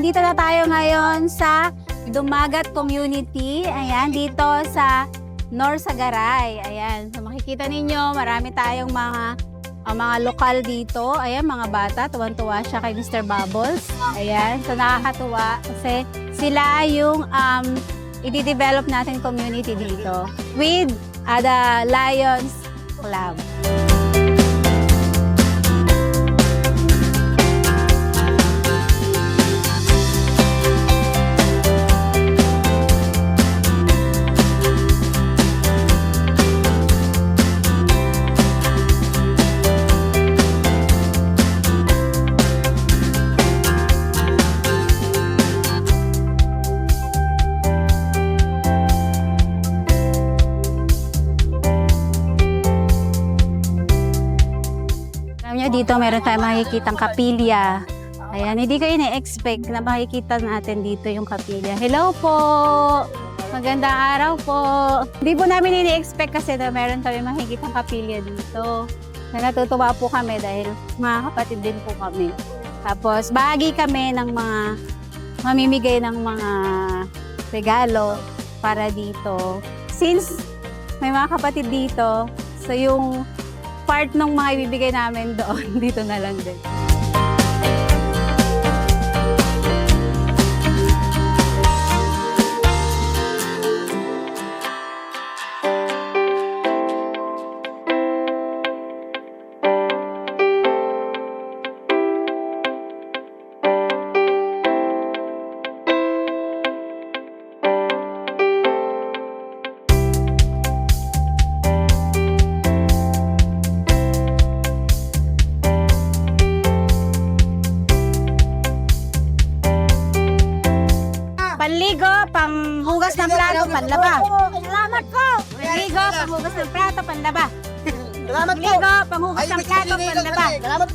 nandito na tayo ngayon sa Dumagat Community. Ayan, dito sa Norsagaray. Ayan, so makikita ninyo, marami tayong mga lokal dito. Ayan, mga bata, tuwan-tuwa siya kay Mr. Bubbles. Ayan, so nakakatuwa kasi sila yung i-develop natin community dito with the Lions Club. Dito meron tayong makikitang kapilya. Ayan, hindi kayo na-expect na makikita natin dito yung kapilya. Hello po! Magandang araw po! Hindi po namin ini-expect kasi na meron kami makikitang kapilya dito. Na natutuwa po kami dahil mga kapatid din po kami. Tapos, bahagi kami ng mga mamimigay ng mga regalo para dito. Since may mga kapatid dito, so yung part ng mga ibibigay namin doon, dito na lang din. Panligo, panghugas ng plato, panlaba. Salamat po! Panligo, panghugas ng plato, panlaba. Salamat po! Panligo, panghugas ng plato, panlaba. Salamat